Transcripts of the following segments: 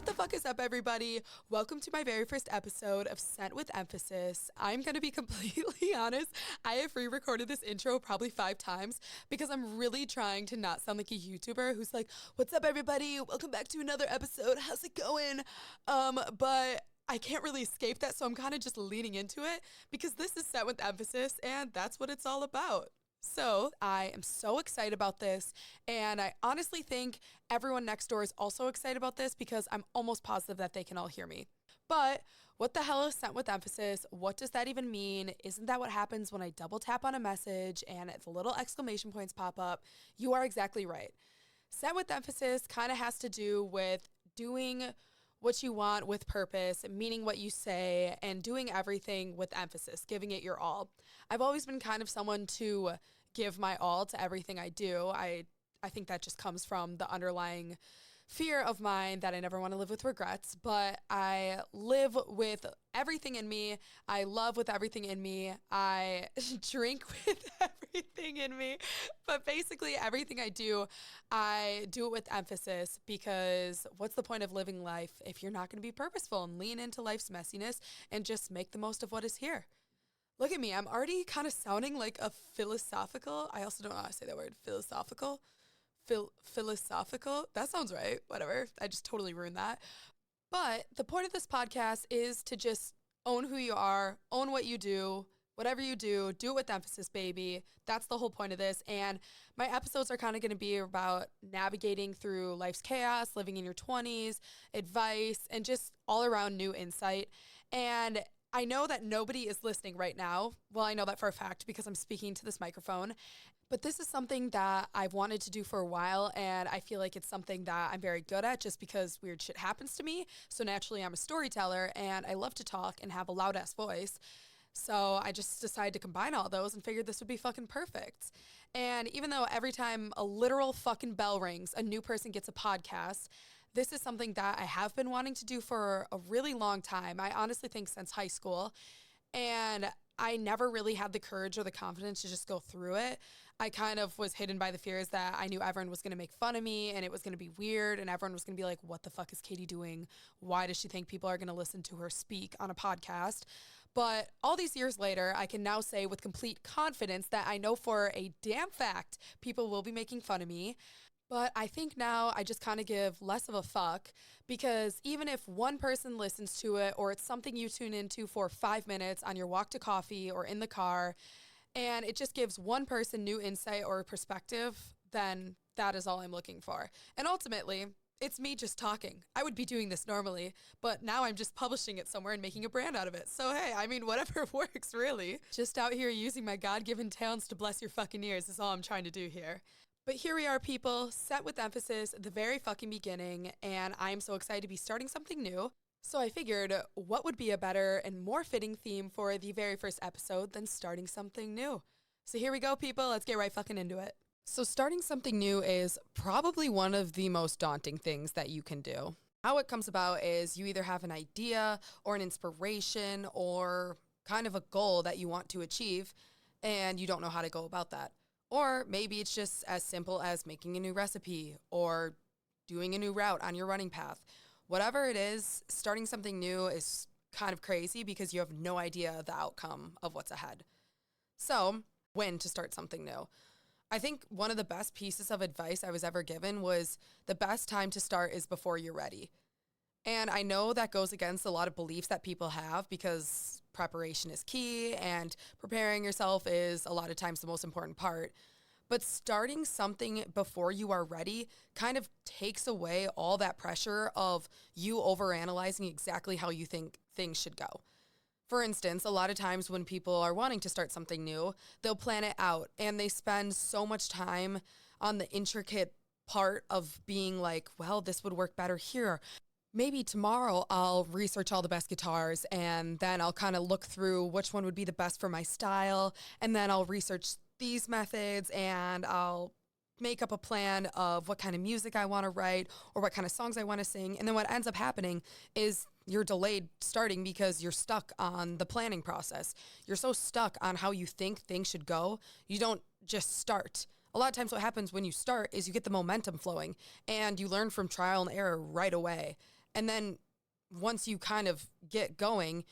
the fuck is up, everybody? Welcome to my very first episode of Sent with Emphasis. I'm gonna be completely honest. I have re-recorded this intro probably 5 times because I'm really trying to not sound like a YouTuber who's like, "What's up, everybody? Welcome back to another episode. How's it going?" But I can't really escape that, so I'm kind of just leaning into it because this is Sent with Emphasis, and that's what it's all about. So I am so excited about this, and I honestly think everyone next door is also excited about this because I'm almost positive that they can all hear me. But what the hell is Sent with Emphasis? What does that even mean? Isn't that what happens when I double tap on a message and the little exclamation points pop up? You are exactly right. Sent with Emphasis kind of has to do with doing what you want with purpose, meaning what you say, and doing everything with emphasis, giving it your all. I've always been kind of someone to give my all to everything I do. I think that just comes from the underlying fear of mine that I never want to live with regrets, but I live with everything in me. I love with everything in me. I drink with everything in me. But basically everything I do it with emphasis because what's the point of living life if you're not going to be purposeful and lean into life's messiness and just make the most of what is here? Look at me. I'm already kind of sounding like a philosophical. I also don't know how to say that word, philosophical. Philosophical. That sounds right. Whatever. I just totally ruined that. But the point of this podcast is to just own who you are, own what you do, whatever you do it with emphasis, baby. That's the whole point of this. And my episodes are kind of going to be about navigating through life's chaos, living in your 20s, advice, and just all around new insight. And I know that nobody is listening right now. Well, I know that for a fact because I'm speaking to this microphone. But this is something that I've wanted to do for a while, and I feel like it's something that I'm very good at just because weird shit happens to me. So naturally, I'm a storyteller, and I love to talk and have a loud-ass voice. So I just decided to combine all those and figured this would be fucking perfect. And even though every time a literal fucking bell rings, a new person gets a podcast, this is something that I have been wanting to do for a really long time. I honestly think since high school. And I never really had the courage or the confidence to just go through it. I kind of was hidden by the fears that I knew everyone was going to make fun of me and it was going to be weird and everyone was going to be like, what the fuck is Katie doing? Why does she think people are going to listen to her speak on a podcast? But all these years later, I can now say with complete confidence that I know for a damn fact people will be making fun of me. But I think now I just kind of give less of a fuck because even if one person listens to it or it's something you tune into for 5 minutes on your walk to coffee or in the car, and it just gives one person new insight or perspective, then that is all I'm looking for. And ultimately, it's me just talking. I would be doing this normally, but now I'm just publishing it somewhere and making a brand out of it. So hey, I mean, whatever works, really. Just out here using my God-given talents to bless your fucking ears is all I'm trying to do here. But here we are, people, Sent with Emphasis, the very fucking beginning, and I'm so excited to be starting something new. So I figured, what would be a better and more fitting theme for the very first episode than starting something new? So here we go, people, let's get right fucking into it. So starting something new is probably one of the most daunting things that you can do. How it comes about is you either have an idea or an inspiration or kind of a goal that you want to achieve, and you don't know how to go about that. Or maybe it's just as simple as making a new recipe or doing a new route on your running path. Whatever it is, starting something new is kind of crazy because you have no idea the outcome of what's ahead. So, when to start something new? I think one of the best pieces of advice I was ever given was the best time to start is before you're ready. And I know that goes against a lot of beliefs that people have because preparation is key and preparing yourself is a lot of times the most important part. But starting something before you are ready kind of takes away all that pressure of you overanalyzing exactly how you think things should go. For instance, a lot of times when people are wanting to start something new, they'll plan it out and they spend so much time on the intricate part of being like, well, this would work better here. Maybe tomorrow I'll research all the best guitars and then I'll kind of look through which one would be the best for my style. And then I'll research these methods and I'll make up a plan of what kind of music I want to write or what kind of songs I want to sing. And then what ends up happening is you're delayed starting because you're stuck on the planning process. You're so stuck on how you think things should go. You don't just start. A lot of times what happens when you start is you get the momentum flowing and you learn from trial and error right away. And then once you kind of get going,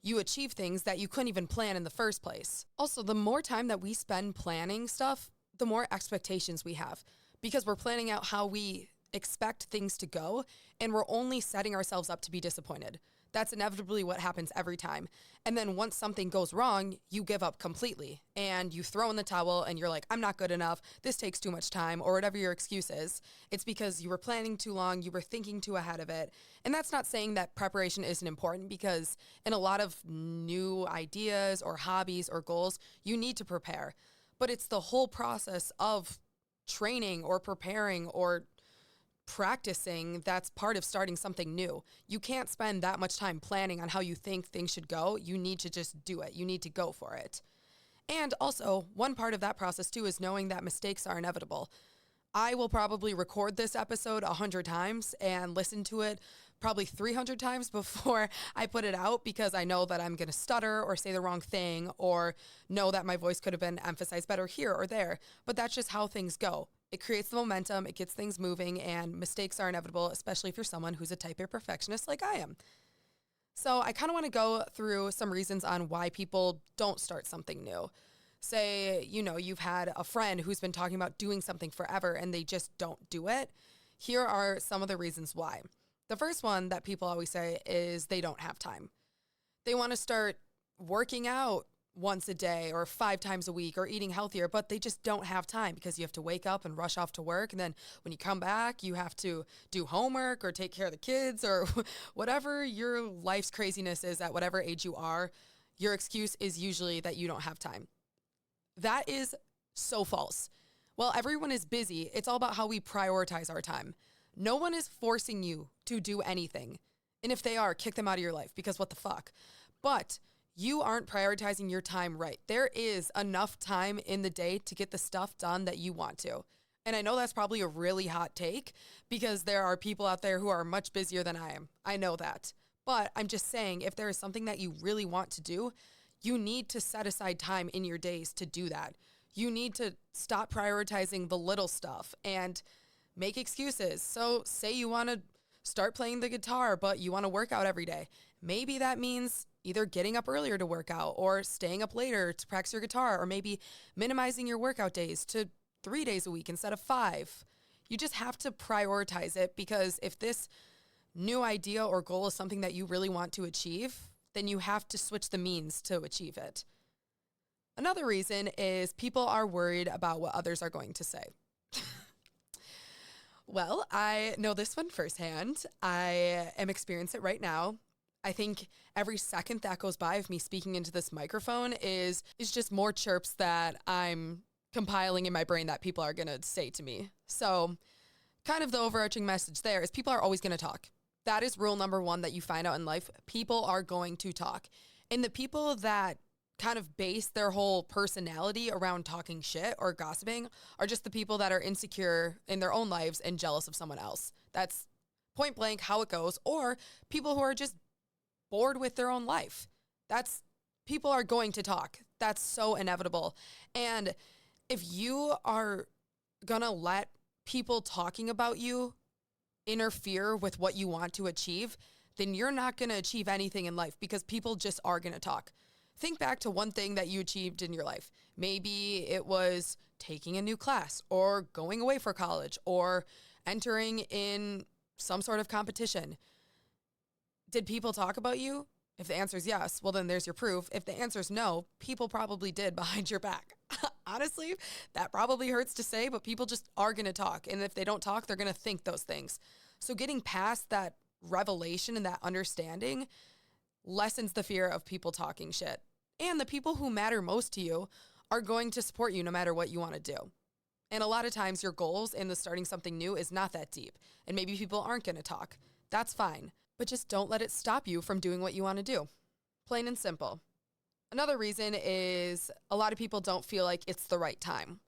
you achieve things that you couldn't even plan in the first place. Also, the more time that we spend planning stuff, the more expectations we have because we're planning out how we expect things to go, and we're only setting ourselves up to be disappointed. That's inevitably what happens every time. And then once something goes wrong, you give up completely and you throw in the towel and you're like, I'm not good enough. This takes too much time, or whatever your excuse is. It's because you were planning too long. You were thinking too ahead of it. And that's not saying that preparation isn't important, because in a lot of new ideas or hobbies or goals, you need to prepare. But it's the whole process of training or preparing or practicing that's part of starting something new. You can't spend that much time planning on how you think things should go. You need to just do it. You need to go for it. And also, one part of that process too is knowing that mistakes are inevitable. I will probably record this episode 100 times and listen to it probably 300 times before I put it out, because I know that I'm going to stutter or say the wrong thing, or know that my voice could have been emphasized better here or there. But that's just how things go. It creates the momentum, it gets things moving, and mistakes are inevitable, especially if you're someone who's a type A perfectionist like I am. So I kind of want to go through some reasons on why people don't start something new. Say, you've had a friend who's been talking about doing something forever and they just don't do it. Here are some of the reasons why. The first one that people always say is they don't have time. They want to start working out once a day or 5 times a week or eating healthier, but they just don't have time because you have to wake up and rush off to work. And then when you come back, you have to do homework or take care of the kids or whatever your life's craziness is at whatever age you are. Your excuse is usually that you don't have time. That is so false. While everyone is busy, it's all about how we prioritize our time. No one is forcing you to do anything. And if they are, kick them out of your life, because what the fuck? But you aren't prioritizing your time right. There is enough time in the day to get the stuff done that you want to. And I know that's probably a really hot take, because there are people out there who are much busier than I am. I know that. But I'm just saying, if there is something that you really want to do, you need to set aside time in your days to do that. You need to stop prioritizing the little stuff and make excuses. So say you want to start playing the guitar, but you want to work out every day. Maybe that means either getting up earlier to work out or staying up later to practice your guitar, or maybe minimizing your workout days to 3 days a week instead of 5. You just have to prioritize it, because if this new idea or goal is something that you really want to achieve, then you have to switch the means to achieve it. Another reason is people are worried about what others are going to say. Well, I know this one firsthand. I am experiencing it right now. I think every second that goes by of me speaking into this microphone is just more chirps that I'm compiling in my brain that people are going to say to me. So kind of the overarching message there is people are always going to talk. That is rule number 1 that you find out in life. People are going to talk. And the people that kind of base their whole personality around talking shit or gossiping are just the people that are insecure in their own lives and jealous of someone else. That's point blank how it goes. Or people who are just bored with their own life. People are going to talk. That's so inevitable. And if you are gonna let people talking about you interfere with what you want to achieve, then you're not gonna achieve anything in life, because people just are gonna talk. Think back to one thing that you achieved in your life. Maybe it was taking a new class, or going away for college, or entering in some sort of competition. Did people talk about you? If the answer is yes, well, then there's your proof. If the answer is no, people probably did behind your back. Honestly, that probably hurts to say, but people just are going to talk. And if they don't talk, they're going to think those things. So getting past that revelation and that understanding lessens the fear of people talking shit. And the people who matter most to you are going to support you no matter what you want to do. And a lot of times your goals in the starting something new is not that deep. And maybe people aren't going to talk. That's fine. But just don't let it stop you from doing what you want to do. Plain and simple. Another reason is a lot of people don't feel like it's the right time.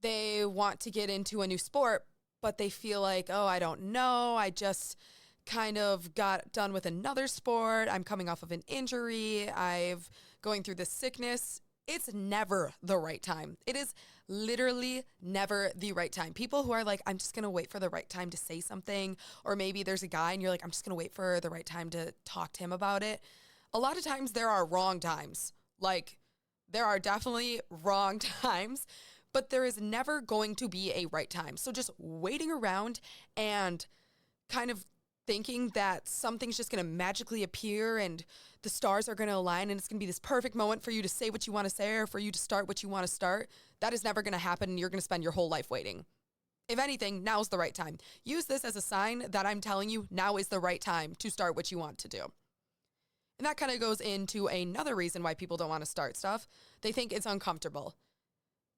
They want to get into a new sport, but they feel like, oh, I don't know. I just kind of got done with another sport. I'm coming off of an injury. I've going through this sickness. It's never the right time. It is literally never the right time. People who are like, I'm just going to wait for the right time to say something, or maybe there's a guy and you're like, I'm just going to wait for the right time to talk to him about it. A lot of times there are wrong times. Like, there are definitely wrong times, but there is never going to be a right time. So just waiting around and kind of thinking that something's just going to magically appear and the stars are going to align and it's going to be this perfect moment for you to say what you want to say or for you to start what you want to start, that is never going to happen, and you're going to spend your whole life waiting. If anything, now's the right time. Use this as a sign that I'm telling you now is the right time to start what you want to do. And that kind of goes into another reason why people don't want to start stuff. They think it's uncomfortable.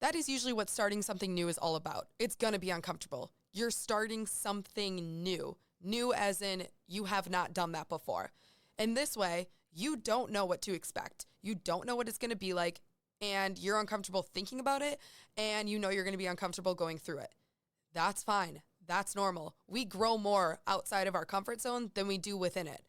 That is usually what starting something new is all about. It's going to be uncomfortable. You're starting something new. New as in you have not done that before. And this way, you don't know what to expect. You don't know what it's going to be like, and you're uncomfortable thinking about it, and you know you're going to be uncomfortable going through it. That's fine. That's normal. We grow more outside of our comfort zone than we do within it.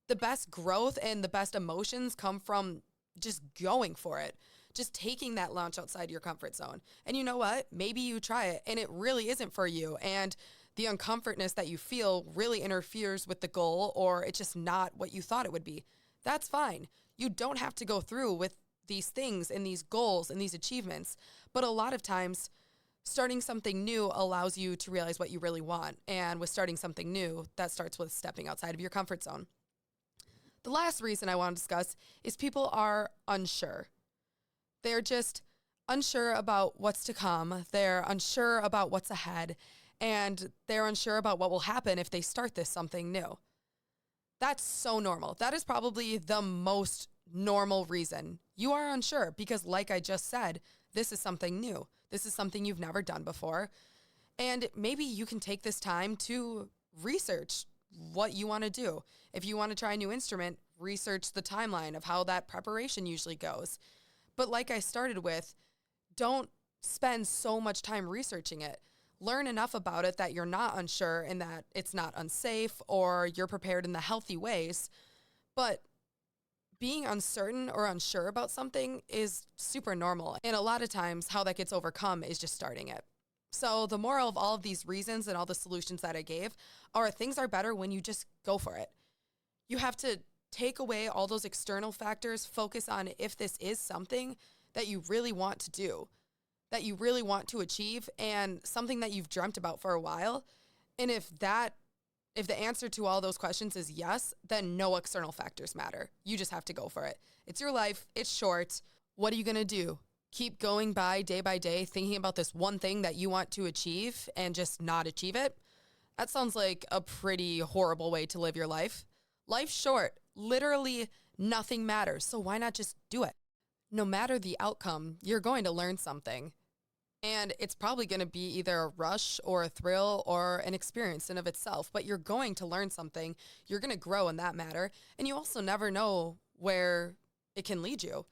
The best growth and the best emotions come from just going for it, just taking that launch outside your comfort zone. And you know what? Maybe you try it and it really isn't for you. And the uncomfortness that you feel really interferes with the goal, or it's just not what you thought it would be. That's fine. You don't have to go through with these things and these goals and these achievements. But a lot of times, starting something new allows you to realize what you really want. And with starting something new, that starts with stepping outside of your comfort zone. The last reason I want to discuss is people are unsure. They're just unsure about what's to come. They're unsure about what's ahead. And they're unsure about what will happen if they start this something new. That's so normal. That is probably the most normal reason. You are unsure because, like I just said, this is something new. This is something you've never done before. And maybe you can take this time to research what you want to do. If you want to try a new instrument, research the timeline of how that preparation usually goes. But like I started with, don't spend so much time researching it. Learn enough about it that you're not unsure and that it's not unsafe, or you're prepared in the healthy ways. But being uncertain or unsure about something is super normal. And a lot of times how that gets overcome is just starting it. So the moral of all of these reasons and all the solutions that I gave are things are better when you just go for it. You have to take away all those external factors, focus on if this is something that you really want to do, that you really want to achieve, and something that you've dreamt about for a while. And if the answer to all those questions is yes, then no external factors matter. You just have to go for it. It's your life. It's short. What are you going to do? Keep going by day, thinking about this one thing that you want to achieve and just not achieve it? That sounds like a pretty horrible way to live your life. Life's short. Literally nothing matters. So why not just do it? No matter the outcome, you're going to learn something. And it's probably going to be either a rush or a thrill or an experience in of itself, but you're going to learn something. You're going to grow in that matter. And you also never know where it can lead you.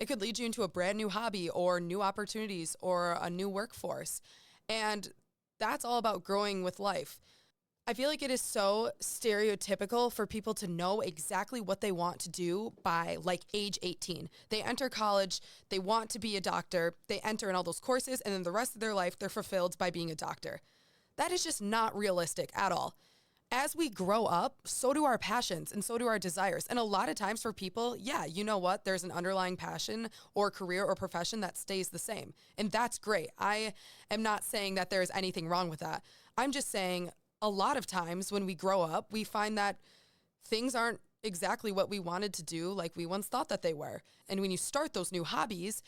It could lead you into a brand new hobby or new opportunities or a new workforce. And that's all about growing with life. I feel like it is so stereotypical for people to know exactly what they want to do by like age 18. They enter college, they want to be a doctor, they enter in all those courses, and then the rest of their life, they're fulfilled by being a doctor. That is just not realistic at all. As we grow up, so do our passions and so do our desires. And a lot of times for people, yeah, you know what? There's an underlying passion or career or profession that stays the same. And that's great. I am not saying that there's anything wrong with that. I'm just saying a lot of times when we grow up, we find that things aren't exactly what we wanted to do like we once thought that they were. And when you start those new hobbies,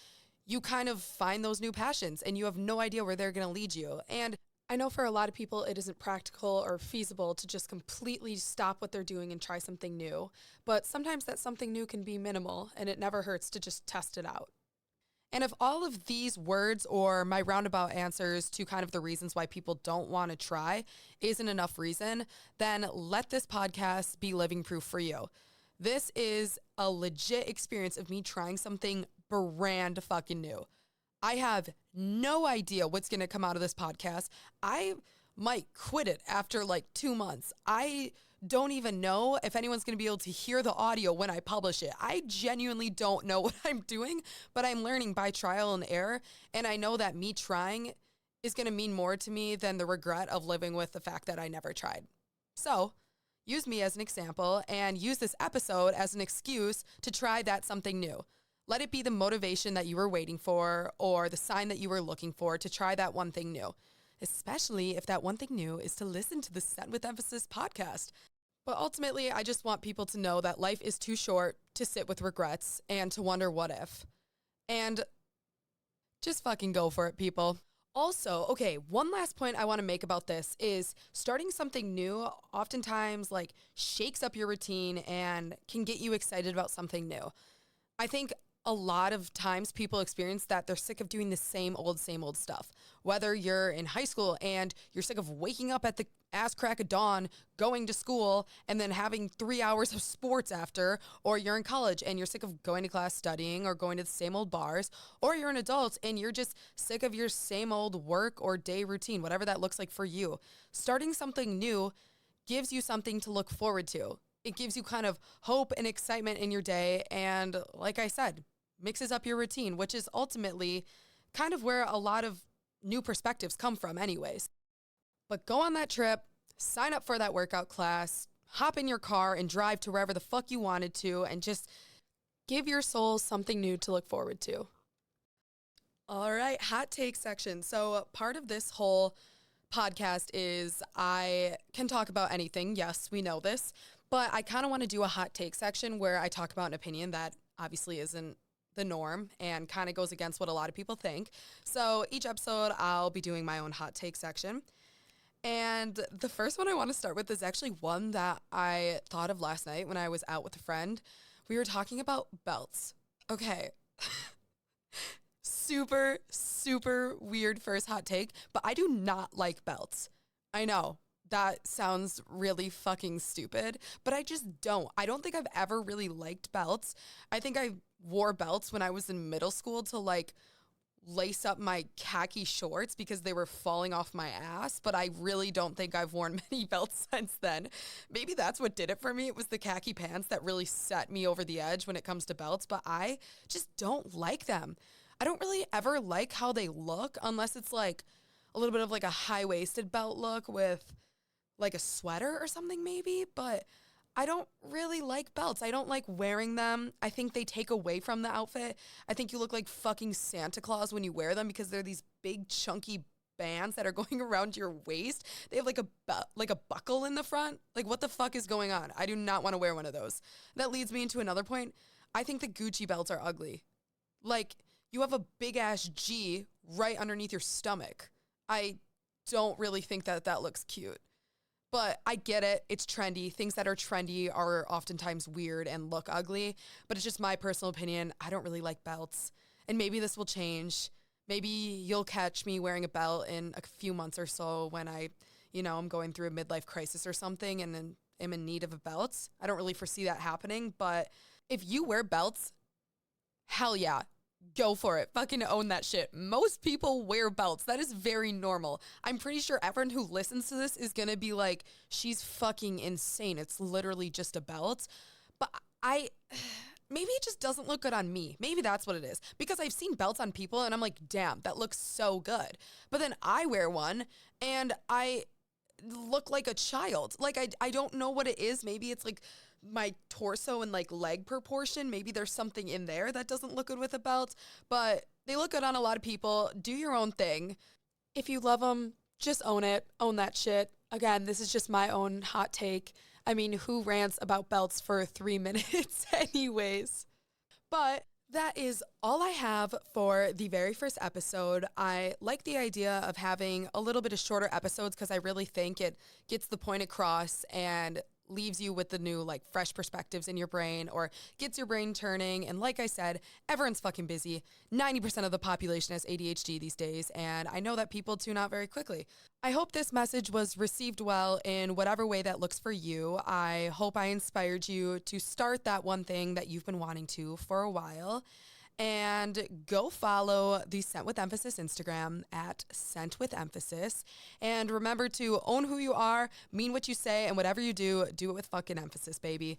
you kind of find those new passions and you have no idea where they're going to lead you. And I know for a lot of people, it isn't practical or feasible to just completely stop what they're doing and try something new. But sometimes that something new can be minimal, and it never hurts to just test it out. And if all of these words or my roundabout answers to kind of the reasons why people don't want to try isn't enough reason, then let this podcast be living proof for you. This is a legit experience of me trying something brand fucking new. I have no idea what's going to come out of this podcast. I might quit it after like 2 months. I don't even know if anyone's going to be able to hear the audio when I publish it. I genuinely don't know what I'm doing, but I'm learning by trial and error. And I know that me trying is going to mean more to me than the regret of living with the fact that I never tried. So use me as an example and use this episode as an excuse to try that something new. Let it be the motivation that you were waiting for or the sign that you were looking for to try that one thing new, especially if that one thing new is to listen to the Set with Emphasis podcast. But ultimately, I just want people to know that life is too short to sit with regrets and to wonder what if. And just fucking go for it, people. Also, okay, one last point I want to make about this is starting something new oftentimes like shakes up your routine and can get you excited about something new. I think a lot of times people experience that they're sick of doing the same old stuff. Whether you're in high school and you're sick of waking up at the ass crack of dawn, going to school, and then having 3 hours of sports after, or you're in college and you're sick of going to class studying or going to the same old bars, or you're an adult and you're just sick of your same old work or day routine, whatever that looks like for you. Starting something new gives you something to look forward to. It gives you kind of hope and excitement in your day. And like I said, mixes up your routine, which is ultimately kind of where a lot of new perspectives come from anyways. But go on that trip, sign up for that workout class, hop in your car and drive to wherever the fuck you wanted to, and just give your soul something new to look forward to. All right, hot take section. So part of this whole podcast is I can talk about anything. Yes, we know this. But I kind of want to do a hot take section where I talk about an opinion that obviously isn't the norm and kind of goes against what a lot of people think. So each episode, I'll be doing my own hot take section. And the first one I want to start with is actually one that I thought of last night when I was out with a friend. We were talking about belts. Okay. Super, super weird first hot take, but I do not like belts. I know. That sounds really fucking stupid, but I just don't. I don't think I've ever really liked belts. I think I wore belts when I was in middle school to like lace up my khaki shorts because they were falling off my ass, but I really don't think I've worn many belts since then. Maybe that's what did it for me. It was the khaki pants that really set me over the edge when it comes to belts, but I just don't like them. I don't really ever like how they look unless it's like a little bit of like a high-waisted belt look with like a sweater or something maybe, but I don't really like belts. I don't like wearing them. I think they take away from the outfit. I think you look like fucking Santa Claus when you wear them because they're these big chunky bands that are going around your waist. They have like a buckle in the front. Like what the fuck is going on? I do not want to wear one of those. That leads me into another point. I think the Gucci belts are ugly. Like you have a big ass G right underneath your stomach. I don't really think that looks cute. But I get it. It's trendy. Things that are trendy are oftentimes weird and look ugly. But it's just my personal opinion. I don't really like belts. And maybe this will change. Maybe you'll catch me wearing a belt in a few months or so when I'm going through a midlife crisis or something and then am in need of a belt. I don't really foresee that happening. But if you wear belts, hell yeah. Go for it. Fucking own that shit. Most people wear belts. That is very normal. I'm pretty sure everyone who listens to this is going to be like, she's fucking insane. It's literally just a belt. But maybe it just doesn't look good on me. Maybe that's what it is. Because I've seen belts on people and I'm like, damn, that looks so good. But then I wear one and I look like a child. Like, I don't know what it is. Maybe it's like my torso and like leg proportion. Maybe there's something in there that doesn't look good with a belt, but they look good on a lot of people. Do your own thing. If you love them, just own it. Own that shit. Again, this is just my own hot take. I mean, who rants about belts for 3 minutes anyways? But that is all I have for the very first episode. I like the idea of having a little bit of shorter episodes because I really think it gets the point across and leaves you with the new, like, fresh perspectives in your brain or gets your brain turning. And like I said, everyone's fucking busy. 90% of the population has ADHD these days, and I know that people tune out very quickly. I hope this message was received well in whatever way that looks for you. I hope I inspired you to start that one thing that you've been wanting to for a while. And go follow the Scent with Emphasis Instagram at Scent with Emphasis. And remember to own who you are, mean what you say, and whatever you do, do it with fucking emphasis, baby.